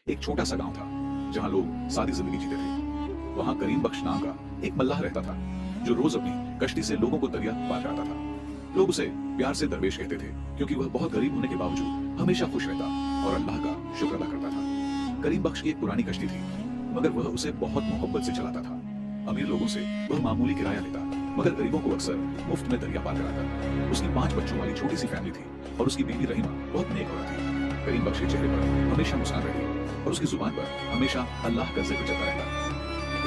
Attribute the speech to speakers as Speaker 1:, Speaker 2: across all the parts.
Speaker 1: एक छोटा सा गांव था जहां लोग सादी जिंदगी जीते थे। वहां करीम बख्श नाम का एक मल्लाह रहता था जो रोज अपनी कश्ती से लोगों को दरिया पार कराता था। लोग उसे प्यार से दरवेश कहते थे क्योंकि वह बहुत गरीब होने के बावजूद हमेशा खुश रहता और अल्लाह का शुक्र अदा करता था। करीम बख्श की एक पुरानी कश्ती थी मगर वह उसे बहुत मोहब्बत से चलाता था। अमीर लोगों से वह मामूली किराया लेता मगर गरीबों को अक्सर मुफ्त में दरिया पार कराता। उसकी 5 बच्चों वाली छोटी सी फैमिली थी और उसकी बीवी रहीमा बहुत नेक औरत थी। करीम बख्श के चेहरे पर हमेशा मुस्कान रहती और उसकी जुबान पर हमेशा अल्लाह का जिक्र चलता रहता।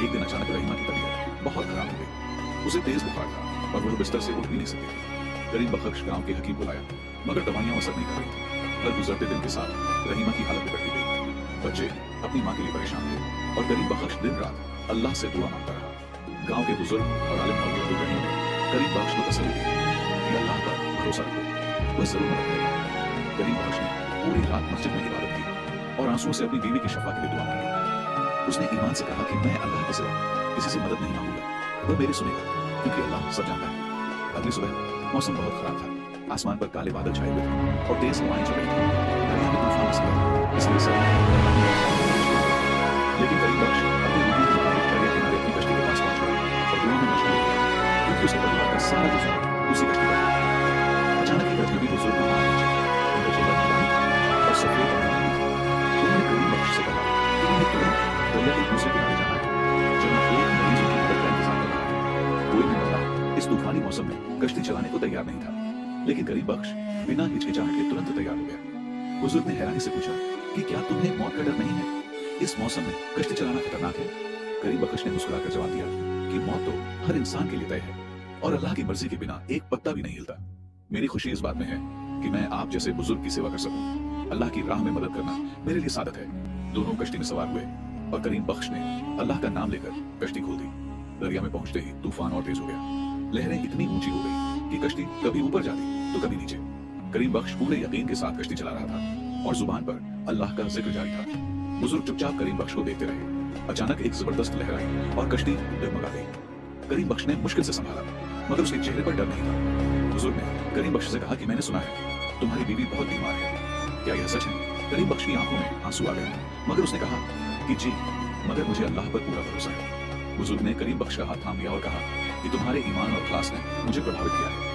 Speaker 1: एक दिन अचानक रहीमा की तबीयत बहुत खराब हो गई। उसे तेज बुखार था और वह बिस्तर से उठ भी नहीं सकती थी। करीम बख्श गांव के हकीम बुलाया मगर दवाइयां असर नहीं कर रही थी। हर गुजरते दिन के साथ रहीमा की हालत बिगड़ती गई। बच्चे अपनी मां के लिए परेशान थे और करीम बख्श दिन रात अल्लाह से दुआ मांगता रहा। गांव के बुजुर्ग और आलिम मौजूद रहे ने करीम बख्श को तसल्ली दी कि अल्लाह पर भरोसा रखो, वह जरूर मदद करेगा। करीम बख्श ने पूरी रात मस्जिद में इबादत की और आंसुओं से अपनी बीवी की शफा के लिए दुआ मांगी। उसने ईमान से कहा कि मैं अल्लाह के सिवा किसी से मदद नहीं मांगूंगा, वह मेरी सुनेगा क्योंकि अल्लाह सब जानता है। अगली सुबह मौसम बहुत खराब था। आसमान पर काले बादल छाए हुए थे और तेज हवाएं चल रही थी। दरिया में तूफान आ सकता था, इसलिए सब लेकिन करीम बख्श अपनी बीवी के मुताबिक दरिया किनारे अपनी कश्ती के पास पहुंच गया और दुआ में मशगूल हो गया क्योंकि उसके परिवार का सारा गुजारा उसी कश्ती पर था। अचानक एक अजनबी बुजुर्ग वहां पहुंचे। उनका चेहरा पुराना था और सफेद और रंगीन था। उन्होंने करीम बख्श से कहा कि उन्हें तुरंत दरिया के दूसरे किनारे जाना है जहां एक मरीज उनकी मदद का इंतजार कर रहा है। कोई भी बंदा इस तूफानी मौसम में कश्ती चलाने को तैयार नहीं था लेकिन करीम बख्श बिना हिचकिचाहट के तुरंत तैयार हो गया। बुजुर्ग ने हैरानी से पूछा कि क्या तुम्हें मौत का डर नहीं है? इस मौसम में कश्ती चलाना खतरनाक है। करीम बख्श ने मुस्कुराकर जवाब दिया कि मौत तो हर इंसान के लिए तय है और अल्लाह की मर्जी के बिना एक पत्ता भी नहीं हिलता। मेरी खुशी इस बात में है कि मैं आप जैसे बुजुर्ग की सेवा कर सकूं। अल्लाह की राह में मदद करना मेरे लिए सादत है। दोनों कश्ती में सवार हुए और करीम बख्श ने अल्लाह का नाम लेकर कश्ती खोल दी। दरिया में पहुंचते ही तूफान और तेज हो गया। लहरें इतनी ऊंची हो गई कि कश्ती कभी ऊपर जाती तो कभी नीचे। करीम बख्श पूरे यकीन के साथ कश्ती चला रहा था और जुबान पर अल्लाह का जिक्र जारी था। बुजुर्ग चुपचाप करीम बख्श को देखते रहे। अचानक एक जबरदस्त लहर आई और कश्ती डगमगा गई। करीम बख्श ने मुश्किल से संभाला मगर उसके चेहरे पर डर नहीं था। बुजुर्ग ने करीम बख्श से कहा कि मैंने सुना है तुम्हारी बीवी बहुत बीमार है, क्या यह सच है? करीम बख्श की आंखों में आंसू आ गए मगर उसने कहा कि जी, मगर मुझे अल्लाह पर पूरा भरोसा है। बुजुर्ग ने करीम बख्श का हाथ थाम लिया और कहा कि तुम्हारे ईमान और इखलास ने मुझे प्रभावित किया है।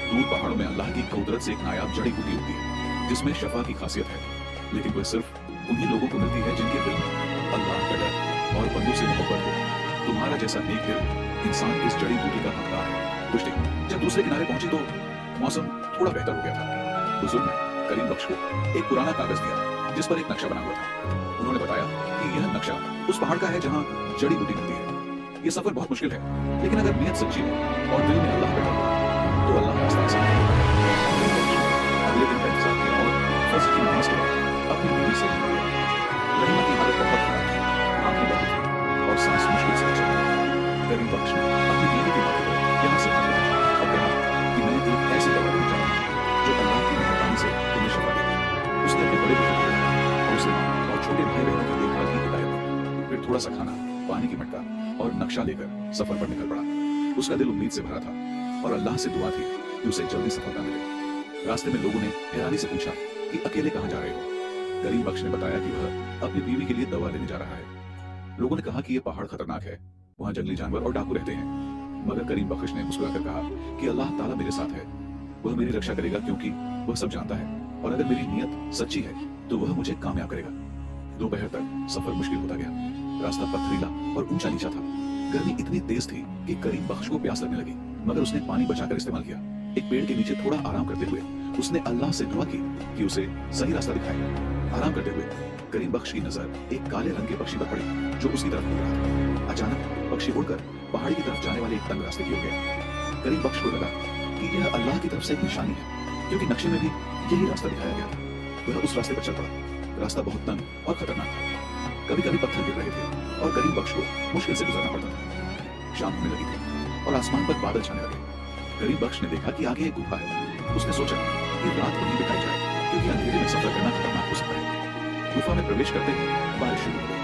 Speaker 1: दूर पहाड़ों में अल्लाह की कुदरत से एक नायाब जड़ी बूटी होती है जिसमें शफा की खासियत है, लेकिन वह सिर्फ उन्हीं लोगों को मिलती है जिनके दिल में अल्लाह का डर और बंदों से मोहब्बत हो। तुम्हारा जैसा नेक दिल इंसान इस जड़ी बूटी का हकदार है। कुछ दिन जब दूसरे किनारे पहुंची तो मौसम थोड़ा बेहतर हो गया था। बुजुर्ग ने करीम बख्श को एक पुराना कागज दिया जिस पर एक नक्शा बना हुआ था। उन्होंने बताया कि यह नक्शा उस पहाड़ का है जहां जड़ी बूटी मिलती है। यह सफर बहुत मुश्किल है लेकिन अगर नीयत सच्ची है और दिल में अल्लाह का डर हो तो अल्लाह रास्ता आसान करेगा। अगले दिन का इंतजार किया और फजर की नमाज के बाद अपनी बीवी से मिल गया। रहीमा की हालत बहुत खराब थी, आंखें बंद थी और सांस मुश्किल से चल रही थी। करीम बख्श ने अपनी बीवी के माथे पर यहाँ से हाथ लगाया और कहा कि मैं एक ऐसी दवा देना चाहूंगा जो अल्लाह की मेहरबानी से तुम्हें शफा देगी। उसने अपने बड़े बुजुर्ग और उसे और छोटे भाई बहनों की देखभाल की हिदायत दी। फिर थोड़ा सा खाना, पानी की मटका और नक्शा लेकर सफर पर निकल पड़ा। उसका दिल उम्मीद से भरा था और अल्लाह से दुआ थी कि उसे जल्दी सफलता मिले। रास्ते में लोगों ने हैरानी से पूछा कि अकेले कहाँ जा रहे हो? करीम बख्श ने बताया कि वह अपनी बीवी के लिए दवा लेने जा रहा है। लोगों ने कहा कि यह पहाड़ खतरनाक है, वहाँ जंगली जानवर और डाकू रहते हैं। मगर करीम बख्श ने मुस्कुराकर कहा कि अल्लाह ताला मेरे साथ है, वह मेरी रक्षा करेगा क्योंकि वह सब जानता है और अगर मेरी नीयत सच्ची है तो वह मुझे कामयाब करेगा। दोपहर तक सफर मुश्किल होता गया। रास्ता पथरीला और ऊंचा नीचा था। गर्मी इतनी तेज थी कि करीम बख्श को प्यास लगने लगी मगर उसने पानी बचाकर इस्तेमाल किया। एक पेड़ के नीचे थोड़ा आराम करते हुए उसने अल्लाह से दुआ की कि उसे सही रास्ता दिखाए। आराम करते हुए करीम बख्श की नजर एक काले रंग के पक्षी पर पड़ी जो उसकी तरफ उड़ रहा था। अचानक पक्षी उड़कर पहाड़ी की तरफ जाने वाले एक तंग रास्ते की ओर गया। करीम बख्श को लगा कि यह अल्लाह की तरफ से एक निशानी है क्योंकि नक्शे में भी यही रास्ता दिखाया गया था। वह उस रास्ते पर चल पड़ा। रास्ता बहुत तंग और खतरनाक था। कभी कभी पत्थर गिर रहे थे और करीम बख्श को मुश्किल से गुजरना पड़ता था। शाम होने लगी थी और आसमान पर बादल छाने लगे। करीम बख्श ने देखा कि आगे एक गुफा है। उसने सोचा कि रात वहीं बिताई जाए क्योंकि अंधेरे में सफर करना खतरनाक हो सकता है। गुफा में प्रवेश करते ही बारिश शुरू हो गई।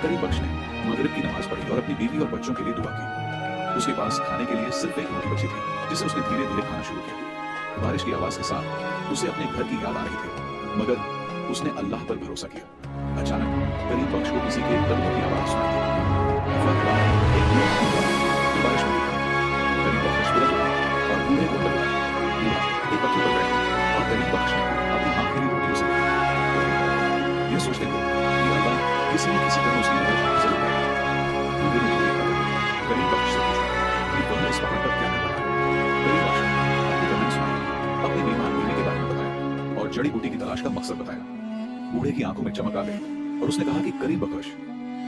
Speaker 1: करीम बख्श ने मगरिब की नमाज पढ़ी और अपनी बीवी और बच्चों के लिए दुआ की। उसके पास खाने के लिए सिर्फ एक रोटी बची थी जिसे उसने धीरे धीरे खाना शुरू किया। बारिश की आवाज के साथ उसे अपने घर की याद आ रही थी मगर उसने अल्लाह पर भरोसा किया। अचानक किसी के कदमों की आवाज सुनाई दी। अफवाह के बाद एक बूढ़ा आदमी था, बारिश में भीगा। करीम बख्श तुरंत उठा और बूढ़े को अंदर बुलाया। बूढ़ा एक पत्थर पर बैठा और करीम बख्श ने अपनी आखिरी रोटी उसे दी। यह सोचते हुए कि अल्लाह किसी न किसी तरह उसकी मदद जरूर करेगा। बूढ़े ने रोटी खाकर करीम बख्श से पूछा कि वह इस पहाड़ पर क्या कर रहा है। करीम बख्श ने अपनी कहानी सुनाई, अपने मेहमान मिलने के बारे में बताया और जड़ी बूटी की तलाश का मकसद बताया। बूढ़े की आंखों में चमक आ गई और उसने कहा कि करीम बख्श,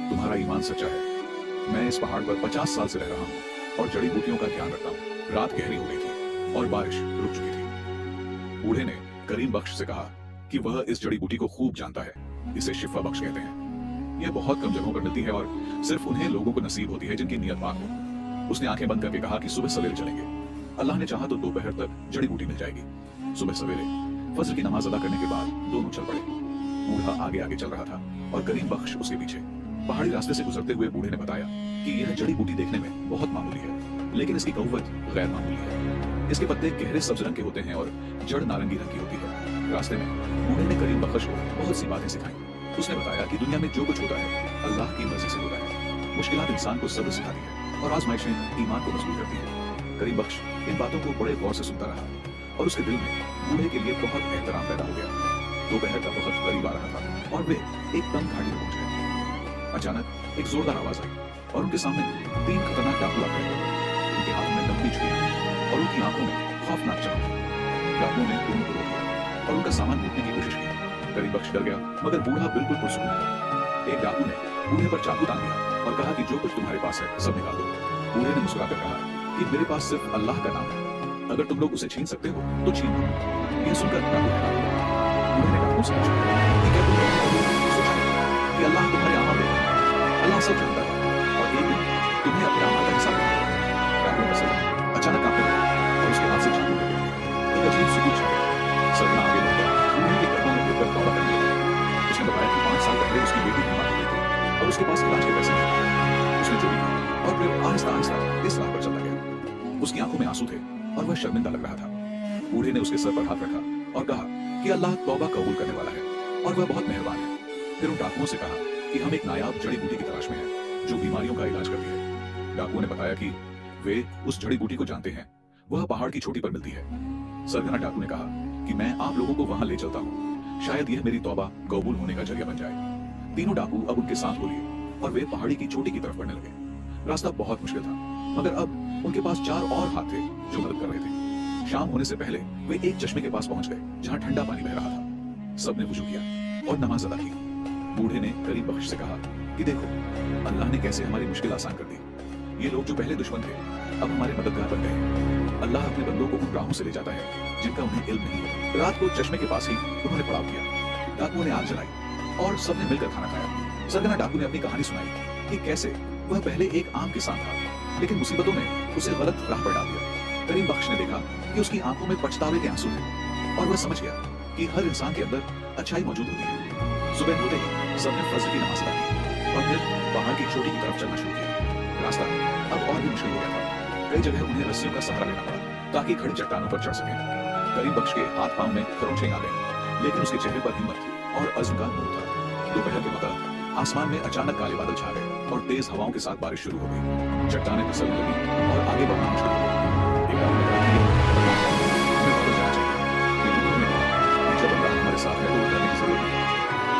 Speaker 1: तुम्हारा ईमान सच्चा है। मैं इस पहाड़ पर 50 साल से रह रहा हूँ और जड़ी बूटियों का ध्यान रखता हूँ। रात गहरी हो गई थी और बारिश रुक चुकी थी। बूढ़े ने करीम बख्श से कहा कि वह इस जड़ी बूटी को खूब जानता है, इसे शिफा बख्श कहते हैं। यह बहुत कम जगहों पर मिलती है और सिर्फ उन्हें लोगों को नसीब होती है जिनकी नियत पाक हो। उसने आंखें बंद करके कहा कि सुबह सवेरे चलेंगे। अल्लाह ने चाहा तो दोपहर तक जड़ी बूटी मिल जाएगी। सुबह सवेरे फजर की नमाज अदा करने के बाद दोनों चल पड़े। बूढ़ा आगे आगे चल रहा था और करीम बख्श उसके पीछे। पहाड़ी रास्ते से गुजरते हुए बूढ़े ने बताया कि यह जड़ी बूटी देखने में बहुत मामूली है, लेकिन इसकी कौवत गैर मामूली है। इसके पत्ते गहरे सब्ज रंग के होते हैं और जड़ नारंगी रंग की होती है। रास्ते में बूढ़े ने करीम बख्श को बहुत सी बातें सिखाई। उसने बताया कि दुनिया में जो कुछ होता है अल्लाह की मर्जी से होता है। मुश्किलात इंसान को सब्र सिखाती है और आजमाइशें ईमान को मजबूत करती है। करीम बख्श इन बातों को बड़े गौर से सुनता रहा और उसके दिल में बूढ़े के लिए बहुत एहतराम पैदा हो गया। दोपहर का वक्त करीब आ रहा था और वे एकदम घाटी में पहुंच गए। अचानक एक जोरदार आवाज आई और उनके सामने 3 खतरनाक डाकू आ खड़े थे। उनके हाथों में लंबी छुरियां थीं और उनकी आंखों में खौफनाक चमक थी। डाकुओं ने दोनों को रोक लिया और उनका सामान लूटने की कोशिश की। करीम बख्श डर गया, मगर बूढ़ा बिल्कुल पुरसुकून था। एक डाकू ने बूढ़े पर चाकू तान दिया और कहा कि जो कुछ तुम्हारे पास है सब निकाल दो। बूढ़े ने मुस्कुराकर कहा कि मेरे पास सिर्फ अल्लाह का नाम है, अगर तुम लोग उसे छीन सकते हो तो छीन लो। यह सुनकर डाकू हैरान हुआ। बूढ़े ने डाकू से पूछा कि क्या तुम लोग सोचा कि अल्लाह तुम्हारे अमाल देगा? अल्लाह सब जानता है और एक दिन तुम्हें अपने अमाल का हिसाब देगा। डाकू का सर अचानक कांपने लगा और उसके हाथ से चाकू गिर गया। एक अजीब सुकून छा गया। सरगना आगे बढ़कर बूढ़े के कदमों में गिरकर तौबा करने लगा। उसने बताया कि 5 साल पहले उसकी बेटी बीमार हो गई थी और उसके पास इलाज के पैसे नहीं थे। उसने चोरी की और फिर आहिस्ता आहिस्ता इस राह पर चलता गया। उसकी आंखों में आंसू थे और वह शर्मिंदा लग रहा था। बूढ़े ने उसके सर पर हाथ रखा और कहा कि अल्लाह तौबा कबूल करने वाला है और वह बहुत मेहरबान है। फिर उन डाकुओं से कहा कि हम एक नायाब जड़ी बूटी की तलाश में हैं जो बीमारियों का इलाज करती है। डाकुओं ने बताया कि वे उस जड़ी बूटी को जानते हैं, वह पहाड़ की चोटी पर मिलती है। सरगना डाकू ने कहा कि मैं आप लोगों को वहां ले चलता हूँ, शायद यह मेरी तौबा कबूल होने का जरिया बन जाए। तीनों डाकू अब उनके साथ हो लिए और वे पहाड़ी की चोटी की तरफ बढ़ने लगे। रास्ता बहुत मुश्किल था, मगर अब उनके पास 4 और हाथ थे जो मदद कर रहे थे। शाम होने से पहले वे एक चश्मे के पास पहुंच गए जहां ठंडा पानी बह रहा था। सबने वुजू किया और नमाज अदा की। बूढ़े ने करीम बख्श से कहा कि देखो, अल्लाह ने कैसे हमारी मुश्किल आसान कर दी। ये लोग जो पहले दुश्मन थे अब हमारे मददगार बन गए हैं। अल्लाह अपने बंदों को उन राहों से ले जाता है जिनका उन्हें इल्म नहीं होता। रात को चश्मे के पास ही उन्होंने पड़ाव किया। डाकुओं ने आग जलाई और सबने मिलकर खाना खाया। सरगना डाकू ने अपनी कहानी सुनाई कि कैसे वह पहले एक आम किसान था, लेकिन मुसीबतों ने उसे गलत राह पर डाल दिया। करीम बख्श ने देखा कि उसकी आंखों में पछतावे के आंसू थे और वह समझ गया कि हर इंसान के अंदर अच्छाई मौजूद होती है। सुबह होते ही सबने फजर की नमाज अदा की और फिर पहाड़ की चोटी की तरफ चलना शुरू किया। रास्ता अब और भी मुश्किल हो गया था। कई जगह उन्हें रस्सियों का सहारा लेना पड़ा ताकि खड़ी चट्टानों पर चढ़ सकें। करीम बख्श के हाथ पांव में खरोंचें आ गई, लेकिन उसके चेहरे पर हिम्मत और अज़्म का नूर था। दोपहर के वक्त आसमान में अचानक काले बादल छा गए और तेज हवाओं के साथ बारिश शुरू हो गई। चट्टानें फिसलने लगी और आगे बढ़ना मुश्किल हो गया। एक डाकू ने कहा कि हमें वापस जाना चाहिए, लेकिन उन्होंने कहा कि जब अल्लाह हमारे साथ है तो डरने की जरूरत नहीं।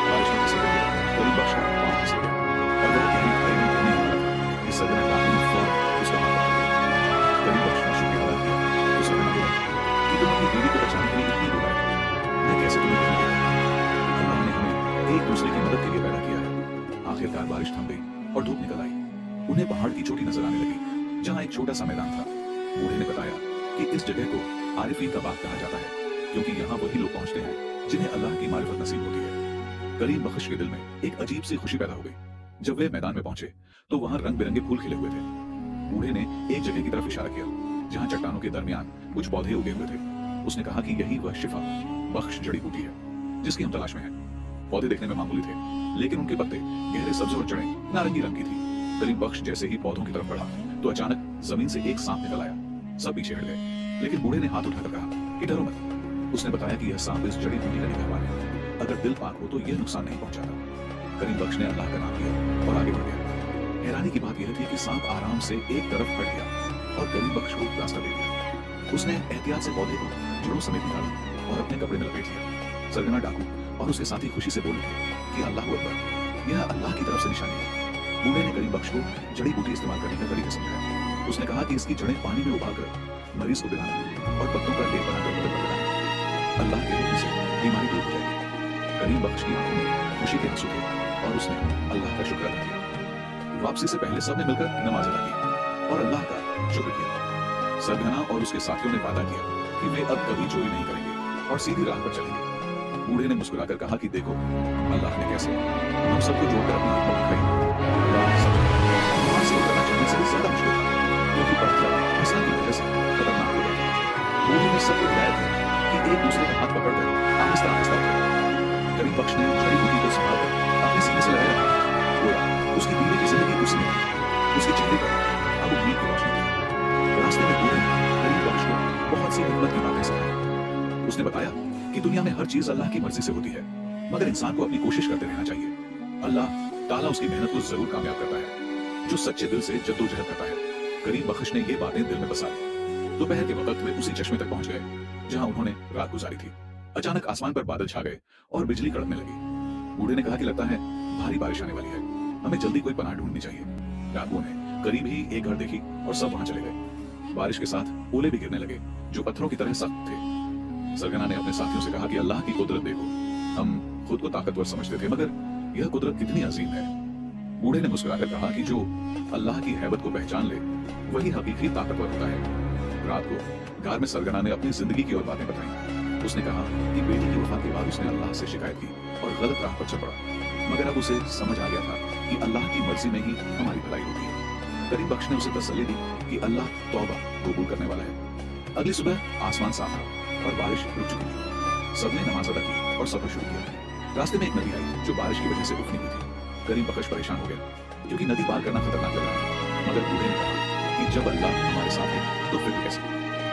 Speaker 1: बारिश में फिसल गया, करीम बख्श का पांव फिसल गया और वह गहरी खाई में गिरने वाला था। इस सरगना डाकू ने फौरन उसका हाथ पकड़ लिया। करीम बख्श ने शुक्रिया अदा किया तो सरगना बोला कि तुम अपनी बीवी को बचाने के लिए इतनी दुआएं करो, मैं कैसे तुम्हें गिरने देता? अल्लाह ने हमें एक दूसरे की मदद के लिए पैदा किया है। आखिरकार बारिश थम गई और धूप निकल आई। उन्हें पहाड़ की चोटी नजर आने लगी जहाँ एक छोटा सा मैदान था। बूढ़े ने बताया कि इस जगह को आरिफीन का बाग कहा जाता है क्योंकि यहाँ वही लोग पहुंचते हैं जिन्हें अल्लाह की मारिफत नसीब होती है। करीम बख्श के दिल में एक अजीब सी खुशी पैदा हो गई। जब वे मैदान में पहुंचे तो वहां रंग बिरंगे फूल खिले हुए थे। बूढ़े ने एक जगह की तरफ इशारा किया जहाँ चट्टानों के दरमियान कुछ पौधे उगे हुए थे। उसने कहा कि यही वह शिफा बख्श जड़ी बूटी है जिसकी हम तलाश में हैं। पौधे देखने में मामूली थे, लेकिन उनके पत्ते गहरे सब्ज और जड़ें नारंगी रंग की थी। करीम बख्श जैसे ही पौधों की तरफ बढ़ा तो अचानक जमीन से एक सांप निकल आया। सब पीछे हट गए, लेकिन बूढ़े ने हाथ उठाकर कहा कि डरो मत। उसने बताया कि यह सांप इस जड़ी बूटी का निगहबान है, अगर दिल पाक हो तो यह नुकसान नहीं पहुंचाता। करीम बख्श ने अल्लाह का नाम लिया और आगे बढ़ गया। हैरानी की बात यह थी कि सांप आराम से एक तरफ हट गया और करीम बख्श को रास्ता दे दिया। उसने एहतियात से पौधे को जड़ों समेत निकाला और अपने कपड़े में लपेट लिया। सरगना डाकू और उसके साथी खुशी से बोल उठे कि अल्लाह अकबर, यह अल्लाह की तरफ से निशानी है। बूढ़े ने करीम बख्श को जड़ी बूटी इस्तेमाल करने का तरीका समझाया। उसने कहा कि इसकी जड़ें पानी में उबालकर मरीज को पिलाना और पत्तों का लेप बनाकर बदल लगाना, अल्लाह के हुक्म से बीमारी दूर हो जाएगी। करीम बख्श की आंखों में खुशी के आंसू थे और उसने अल्लाह का शुक्र अदा किया। वापसी से पहले सबने मिलकर नमाज अदा की और अल्लाह का शुक्र किया। सरगना और उसके साथियों ने वादा किया कि वे अब कभी चोरी नहीं करेंगे और सीधी राह पर चलेंगे। बूढ़े ने मुस्कुराकर कहा कि देखो अल्लाह ने कैसे हम सबको जोड़कर अपनी हिम्मत दिखाई। अल्लाह सच है। वहां से उतरना चढ़ने से ज्यादा मुश्किल था क्योंकि पत्थर फिसलन की वजह से खतरनाक हो गया था। बूढ़े ने सबको हिदायत दी कि एक दूसरे का हाथ पकड़कर आहिस्ता आहिस्ता उतरे। करीम बख्श ने जड़ी बूटी को संभालकर अपने सीने से लगाया रखा। गोया उसकी बीवी की जिंदगी उसी में थी। उसके चेहरे पर अब उम्मीद की रोशनी थी। रास्ते में बूढ़े ने करीम बख्श को बहुत सी हिम्मत की बातें सिखाई। उसने बताया कि दुनिया में हर चीज अल्लाह की मर्जी से होती है, मगर इंसान को अपनी कोशिश करते रहना चाहिए। अल्लाह ताला उसकी मेहनत को जरूर कामयाब करता है जो सच्चे दिल से जद्दोजहद करता है। करीम बख्श ने ये बातें दिल में बसा ली। दोपहर के वक्त वे उसी चश्मे तक पहुंच गए जहां उन्होंने रात गुजारी थी। अचानक आसमान पर बादल छा गए और बिजली कड़कने लगी। बूढ़े ने कहा कि लगता है भारी बारिश आने वाली है, हमें जल्दी कोई पनाह ढूंढनी चाहिए। डाकुओं ने करीब ही एक घर देखी और सब वहां चले गए। बारिश के साथ ओले भी गिरने लगे जो पत्थरों की तरह सख्त थे। सरगना ने अपने साथियों से कहा कि अल्लाह की कुदरत देखो, हम खुद को ताकतवर समझते थे मगर यह कुदरत कितनी अजीम है। बूढ़े ने मुस्कुराकर कहा कि जो अल्लाह की हैबत को पहचान ले वही हकीकी ताकतवर होता है। रात को घर में सरगना ने अपनी जिंदगी की और बातें बताई। उसने कहा कि बेटी की वफात के बाद उसने अल्लाह से शिकायत की और गलत राह पर चल पड़ा, मगर अब उसे समझ आ गया था कि अल्लाह की मर्जी में ही हमारी भलाई होती है। करीम बख्श ने उसे तसल्ली दी कि अल्लाह तौबा कबूल करने वाला है। अगली सुबह आसमान साफ था और बारिश रुक चुकी थी। सबने नमाज अदा की और सफर शुरू किया। रास्ते में एक नदी आई जो बारिश की वजह से उफनी हुई थी। करीम बख्श परेशान हो गया क्योंकि नदी पार करना खतरनाक लग रहा था, मगर बूढ़े ने कहा कि जब अल्लाह हमारे साथ है तो फिर कैसे।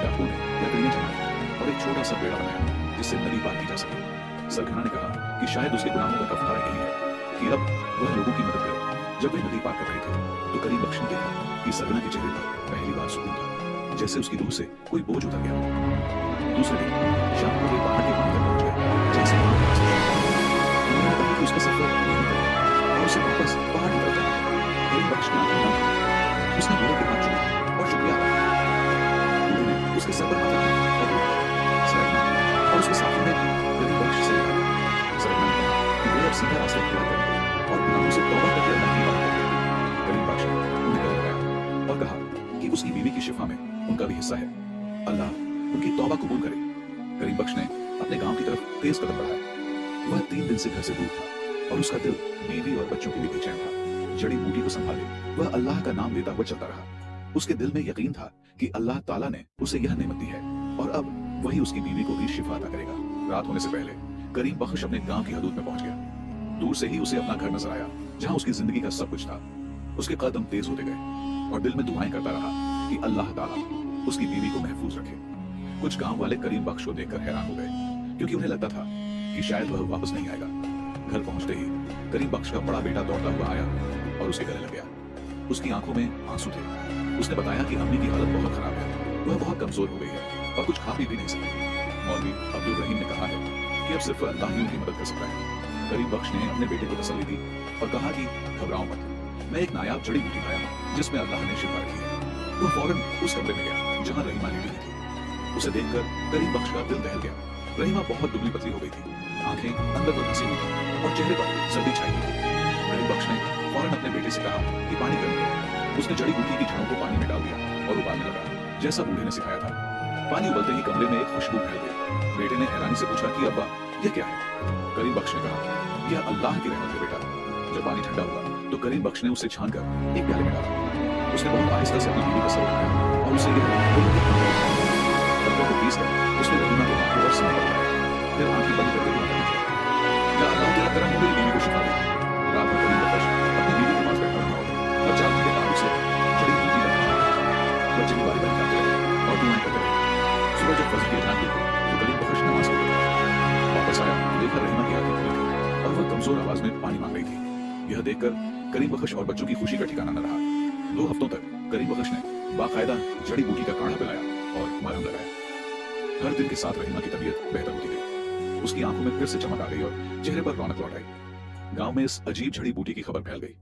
Speaker 1: डाकू ने लकड़ियां जमाई और एक छोटा सा बेड़ा बनाया जिससे नदी पार की जा सके। सरगना ने कहा कि शायद उसके गुनाहों का कफारा यही है कि अब वह लोगों की मदद करे। जब वे नदी पार कर रहे थे तो करीम बख्श ने देखा कि सरगना के चेहरे पर पहली बार सुकून था, जैसे उसकी रूह से कोई बोझ उतर गया। दूसरे दिन शाम को वे पहाड़ के पानी तक पहुंच गए जैसे वहां का रास्ता शुरू हुआ। उन्होंने कहा कि उसका सफर यहीं तक है और उसे वापस पहाड़ की तरफ जाना है। करीम बख्श ने आंखें बंद की। उसने बूढ़े के हाथ छुआ और शुक्रिया अदा किया। बूढ़े ने उसके सर पर हाथ रखा और बोला, सरगना और उसके साथी ने करीम बख्श से कहा। सरगना ने कहा कि वे अब सीधा रास्ता इख्तियार करेंगे और गुनाहों से तौबा करके अल्लाह की इबादत करेंगे। करीम बख्श ने उन्हें गले लगाया और कहा कि उसकी बीवी की शिफा में उनका भी हिस्सा है, अल्लाह उनकी तौबा कबूल करे। करीम बख्श ने अपने गांव की तरफ तेज कदम बढ़ाया। वह 3 दिन से घर से दूर था और उसका दिल बीवी और बच्चों के लिए बेचैन था। जड़ी बूटी को संभाले वह अल्लाह का नाम लेता हुआ चलता रहा। उसके दिल में यकीन था कि अल्लाह ताला ने उसे यह नेमत दी है और अब वही उसकी बीवी को भी शिफा अता करेगा। रात होने से पहले करीम बख्श अपने गांव की हदूद में पहुंच गया। दूर से ही उसे अपना घर नजर आया जहां उसकी जिंदगी का सब कुछ था। उसके कदम तेज होते गए और दिल में दुआएं करता रहा कि अल्लाह ताला उसकी बीवी को महफूज रखे। कुछ गांव वाले करीम बख्श को देखकर हैरान हो गए क्योंकि उन्हें लगता था कि शायद वह वापस नहीं आएगा। घर पहुंचते ही करीम बख्श का बड़ा बेटा दौड़ता हुआ आया और उसके गले लग गया। उसकी आंखों में आंसू थे। उसने बताया कि अम्मी की हालत बहुत खराब है, वह बहुत कमजोर हो गई है और कुछ खा पी भी नहीं सकती। मौलवी अब्दुल रहीम ने कहा है कि अब सिर्फ अल्लाह ही उनकी मदद कर सकता है। करीम बख्श ने अपने बेटे को तसल्ली दी और कहा कि घबराओ मत, मैं एक नायाब जड़ी बूटी लाया हूं जिसमें अल्लाह ने शिफा रखी है। वह फौरन उस कमरे में गया जहां रहीमा लेटी हुई थी। उसे देखकर करीम बख्श का दिल दहल गया। रहीमा बहुत दुबली पतली हो गई थी, आंखें अंदर को धंसी हुई थी और चेहरे पर सर्दी छाई हुई थी। करीम बख्श ने फौरन अपने बेटे से कहा कि पानी गर्म करो। उसने जड़ी बूटी की जड़ों को पानी में डाल दिया और उबालने लगा जैसा बूढ़े ने सिखाया था। पानी उबलते ही कमरे में एक खुशबू फैल गई। बेटे ने हैरानी से पूछा कि अब्बा यह क्या है। करीम बख्श ने कहा यह अल्लाह की रहमत है बेटा। जब पानी ठंडा हुआ तो करीम बख्श ने उसे छानकर एक प्याले में डाला। उसने बहुत आहिस्ता से अपनी बीवी का सर उठाया और उसे पत्तों को पीसकर उसने रहीमा के हाथों और सीने पर लगाया। फिर आंखें बंद करके दुआ करने लगा, या अल्लाह तेरा करम हो, मेरी बीवी को शिफा दे। रात भर करीम बख्श अपनी बीवी के पास बैठा रहा और 4 घंटे बाद उसे जड़ी बूटी लगाया। बच्चे की बारी बारी खाते रहे और दुआएं करते रहे। सुबह जब फजर की अजान हुई तो करीम बख्श नमाज पढ़ने वापस आया, देखा रहीमा की आंखें खुली थी और वह कमजोर आवाज में पानी मांग रही थी। यह देखकर करीम बख्श और बच्चों की खुशी का ठिकाना न रहा। 2 हफ्तों तक करीम बख्श ने बाकायदा जड़ी बूटी का काढ़ा पिलाया और मरहम लगाया। हर दिन के साथ रहीमा की तबीयत बेहतर होती गई। उसकी आंखों में फिर से चमक आ गई और चेहरे पर रौनक लौट आई। गांव में इस अजीब जड़ी बूटी की खबर फैल गई।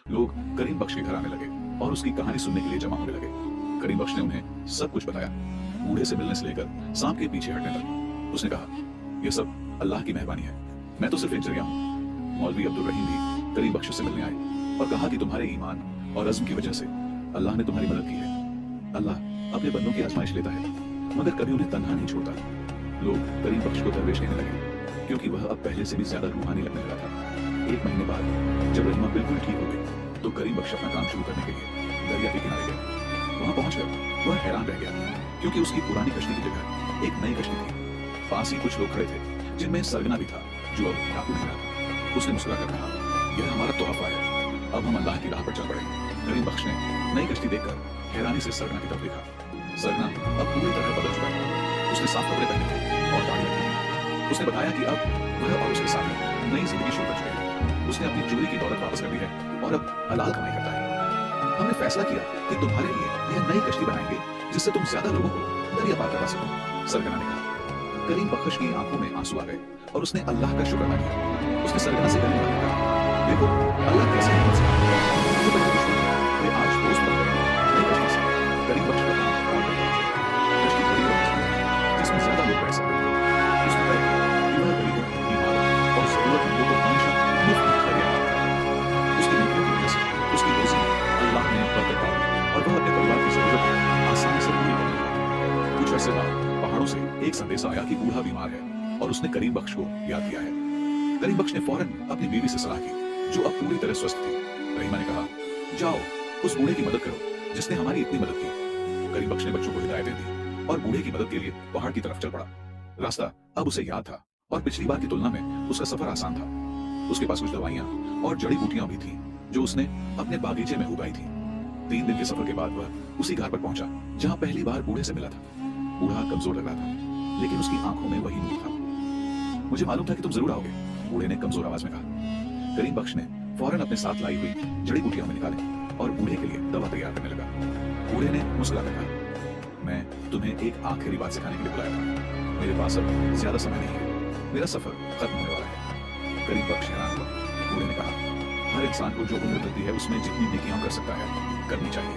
Speaker 1: लोग करीम बख्श के घर आने लगे और उसकी कहानी सुनने के लिए जमा होने लगे। करीम बख्श ने उन्हें सब कुछ बताया, बूढ़े से मिलने से लेकर सांप के पीछे हटने तक। उसने कहा, यह सब अल्लाह की मेहरबानी है, मैं तो सिर्फ एक जरिया हूँ। मौलवी अब्दुल रहीम भी करीम बख्श से मिलने आए और कहा कि तुम्हारे ईमान और अज़्म की वजह से अल्लाह ने तुम्हारी मदद की है। अल्लाह अपने बंदों की आजमाइश लेता है, मगर कभी उन्हें तन्हा नहीं छोड़ता। लोग करीम बख्श को दरवेश कहने लगे, क्योंकि वह अब पहले से भी ज्यादा रूहानी लगने लगा था। 1 महीने बाद जब रहीमा बिल्कुल ठीक हो गई तो करीम बख्श अपना काम शुरू करने के लिए दरिया के किनारे गया। वहां पहुंचकर वह हैरान रह गया, क्योंकि उसकी पुरानी कश्ती की जगह एक नई कश्ती थी। पास ही कुछ लोग खड़े थे, जिनमें सरगना भी था, जो अब डाकू नहीं रहा था। उसने मुस्कुराकर कहा, यह हमारा तोहफा है, अब हम अल्लाह की राह पर चल पड़े। करीम बख्श ने नई कश्ती देखकर हैरानी से सरगना की तरफ देखा। सरगना अब पूरी तरह बदल चुका था। उसने साफ कपड़े पहने थे और दाढ़ी रखी थी। उसने बताया कि अब वह और उसके साथी नई जिंदगी शुरू कर चुके हैं। उसने अपनी चोरी की दौलत वापस कर दी है और अब हलाल कमाई करता है। हमने फैसला किया कि तुम्हारे लिए यह नई कश्ती बनाएंगे, जिससे तुम ज्यादा लोगों को दरिया पार करवा सको, सरगना ने कहा। करीम बख्श की आंखों में आंसू आ गए और उसने अल्लाह का शुक्र अदा किया। उसने सरगना से गले मिलकर कहा, देखो अल्लाह कैसे हिम्मत से जो बड़े दुश्मन वे आज दोस्त बन गए। नई कश्ती से करीम बख्श का काम और बढ़ गया। कश्ती बड़ी और मजबूत थी, जिसमें ज्यादा लोग बैठ सकते थे। उसने तय किया कि वह गरीबों, बीमारों और जरूरतमंदों को हमेशा मुफ्त में दरिया पार करेगा। उसकी नीतियों की वजह से उसकी रोजी अल्लाह ने बरकत डाली और वह अपने परिवार की जरूरतें आसानी से पूरी करने लगा। कुछ अरसे बाद पहाड़ों से एक संदेशा आया कि बूढ़ा बीमार है और उसने करीम बख्श को याद किया है। करीम बख्श ने फौरन अपनी बीवी से सलाह की, जो अब पूरी तरह स्वस्थ थी। रहीमा ने कहा, जाओ उस बूढ़े की मदद करो जिसने हमारी इतनी मदद की। करीम बख्श ने बच्चों को हिदायतें दी और बूढ़े की मदद के लिए पहाड़ की तरफ चल पड़ा। रास्ता अब उसे याद था और पिछली बार की तुलना में उसका सफर आसान था। उसके पास कुछ दवाइयां और जड़ी बूटियां भी थी, जो उसने अपने बागीचे में उगाई थी। 3 दिन के सफर के बाद वह उसी घर पर पहुंचा जहां पहली बार बूढ़े से मिला था। बूढ़ा कमजोर लग रहा था, लेकिन उसकी आंखों में वही नूर था। मुझे मालूम था कि तुम जरूर आओगे, बूढ़े ने कमजोर आवाज में कहा। करीम बख्श ने फौरन अपने साथ लाई हुई जड़ी बूटियां में निकाली और बूढ़े के लिए दवा तैयार करने लगा। बूढ़े ने मुस्कुराकर कहा, मैं तुम्हें एक आखिरी बात सिखाने के लिए बुलाया था। मेरे पास अब ज्यादा समय नहीं है, मेरा सफर खत्म होने वाला है। करीम बख्श हैरान हुआ। बूढ़े ने कहा, हर इंसान को जो उम्र मिलती है उसमें जितनी नेकियां कर सकता है करनी चाहिए।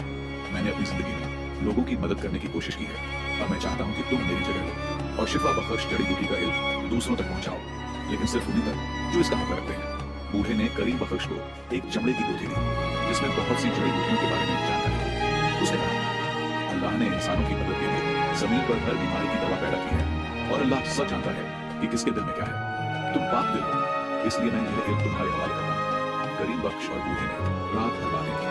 Speaker 1: मैंने अपनी जिंदगी में लोगों की मदद करने की कोशिश की है और मैं चाहता हूँ कि तुम मेरी जगह लो और शिफा बख्श जड़ी बूटी का इल्म दूसरों तक पहुंचाओ, लेकिन सिर्फ उन्हीं तक जो इसका हक रखते हैं। बूढ़े ने करीम बख्श को एक चमड़े की पोथी दी, जिसमें बहुत सी जड़ी बूटियों के बारे में जानकारी थी। उसने कहा, अल्लाह ने इंसानों की मदद के लिए जमीन पर हर बीमारी की दवा पैदा की है और अल्लाह सब जानता है कि किसके दिल में क्या है। तुम पाक दिल हो, इसलिए मैं यह इल्म तुम्हारे हवाले करता हूँ। करीम बख्श और बूढ़े ने रात भर बातें की।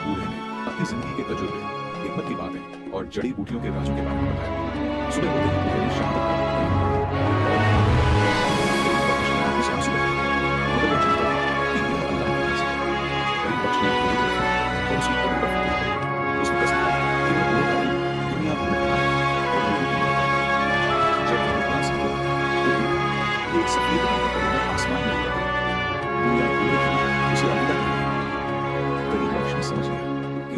Speaker 1: बूढ़े ने अपनी जिंदगी के तजुर्बे, हिम्मत की बातें और जड़ी बूटियों के राजों के बारे में बताया। सुबह होते ही बूढ़े ने शाम तक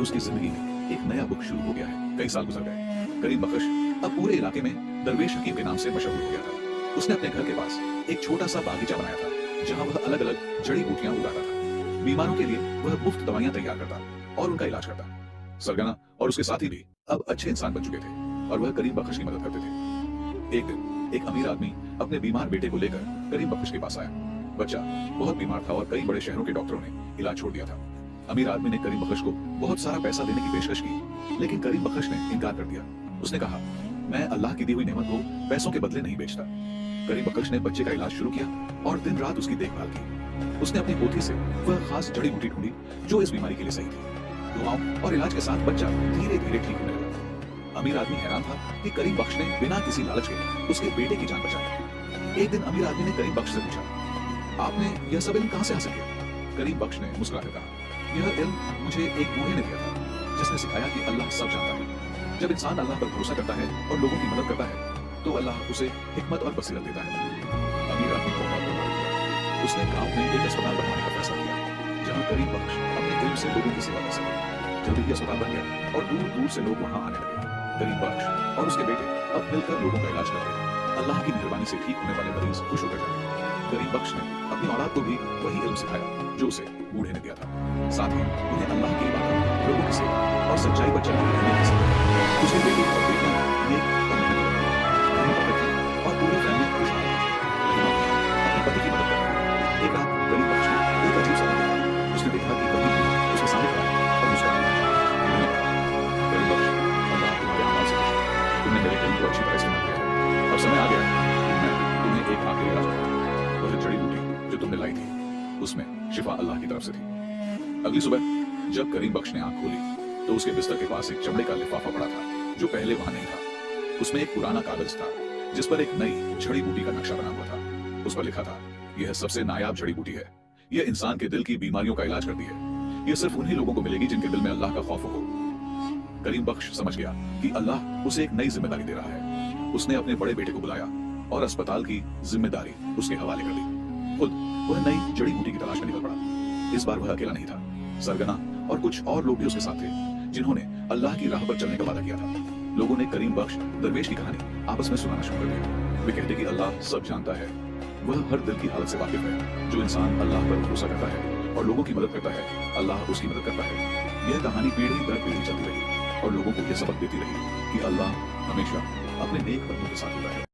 Speaker 1: उसकी जिंदगी में एक नया बुक शुरू हो गया है। कई साल गुजर गए। करीम बख्श अब पूरे इलाके में दरवेश हकीम के नाम से मशहूर हो गया था। उसने अपने घर के पास एक छोटा सा बागीचा बनाया था, जहां वह अलग अलग जड़ी बूटियां उगाता था। बीमारों के लिए वह मुफ्त दवाइयां तैयार करता और उनका इलाज करता। सरगना और उसके साथी भी अब अच्छे इंसान बन चुके थे और वह करीम बख्श की मदद करते थे। एक दिन एक अमीर आदमी अपने बीमार बेटे को लेकर करीम बख्श के पास आया। बच्चा बहुत बीमार था और कई बड़े शहरों के डॉक्टरों ने इलाज छोड़ दिया था। अमीर आदमी ने करीम बख्श को बहुत सारा पैसा देने की पेशकश की, लेकिन करीम बख्श ने इनकार कर दिया। उसने कहा, मैं अल्लाह की दी हुई नेमत को पैसों के बदले नहीं बेचता। करीम बख्श ने बच्चे का इलाज शुरू किया और दिन रात उसकी देखभाल की। उसने अपनी पोथी से वह खास जड़ी बूटी ढूंढी जो इस बीमारी के लिए सही थी। दुआओं और इलाज के साथ बच्चा धीरे धीरे ठीक होने लगा। अमीर आदमी हैरान था कि करीम बख्श ने बिना किसी लालच के उसके बेटे की जान बचाई। एक दिन अमीर आदमी ने करीम बख्श से पूछा, आपने यह सब इल्म कहां से हासिल किया? करीम बख्श ने मुस्कुराकर कहा, यह इल्म मुझे एक बूढ़े ने दिया था, जिसने सिखाया कि अल्लाह सब जानता है। जब इंसान अल्लाह पर भरोसा करता है और लोगों की मदद करता है, तो अल्लाह उसे हिकमत और बसीरत देता है। अमीर आदमी बहुत बीमार था। उसने गांव में एक अस्पताल बनवाने का फैसला किया, जहां जहां करीम बख्श अपने इल्म से लोगों की सेवा कर सके। जल्दी ही अस्पताल बन गया और दूर दूर से लोग वहां आने लगे। करीम बख्श और उसके बेटे अब मिलकर लोगों का इलाज करते। अल्लाह की मेहरबानी से ठीक होने वाले मरीज खुश होकर जाते। करीम बख्श ने अपनी औलाद को भी वही इल्म सिखाया जो उसे बूढ़े ने दिया था। साथ ही उन्हें अल्लाह की इबादत, लोगों की सेवा और सच्चाई पर चलने रहने की सिखाया। उसके बेटे और बेटियां नेक और मेहनत करते और पूरी फैमिली खुशहाल थी। अपने पति की मदद करते। एक रात करीम बख्श ने एक अजीब सपना देखा। उसने देखा कि करीम उसके सामने खड़ा है और मुस्कुरा रहा है। उन्होंने कहा, करीम बख्श, अल्लाह तुम्हारे अमाल से खुश है। तुमने मेरे इल्म को अच्छी तरह इस्तेमाल किया है। अब समय आ गया है कि मैं तुम्हें एक आखिरी इलाज बताऊं। वह जड़ी बूटी जो तुमने लाई थी उसमें शिफा अल्लाह की तरफ से थी। अगली सुबह जब करीम बख्श ने आंख खोली तो उसके बिस्तर के पास एक चमड़े का लिफाफा पड़ा था जो पहले वहां नहीं था। उसमें एक पुराना कागज था जिस पर एक नई जड़ी बूटी का नक्शा बना हुआ था। उस पर लिखा था, यह सबसे नायाब जड़ी बूटी है। यह इंसान के दिल की बीमारियों का इलाज करती है। यह सिर्फ उन्हीं लोगों को मिलेगी जिनके दिल में अल्लाह का खौफ हो। करीम बख्श समझ गया कि अल्लाह उसे एक नई जिम्मेदारी दे रहा है। उसने अपने बड़े बेटे को बुलाया और अस्पताल की जिम्मेदारी उसके हवाले कर दी। खुद वह नई जड़ी बूटी की तलाश में निकल पड़ा। इस बार वह अकेला नहीं था। सरगना और कुछ और लोग भी उसके साथ थे जिन्होंने अल्लाह की राह पर चलने का वादा किया था। लोगों ने करीम बख्श दरवेश की कहानी आपस में सुनाना शुरू कर दी। वे कहते कि अल्लाह सब जानता है। वह हर दिल की हालत से वाकिफ है। जो इंसान अल्लाह पर भरोसा करता है और लोगों की मदद करता है, अल्लाह उसकी मदद करता है। यह कहानी पीढ़ी दर पीढ़ी चलती रही और लोगों को यह सबक देती रही कि अल्लाह हमेशा अपने नेक बंदों के साथ होता है।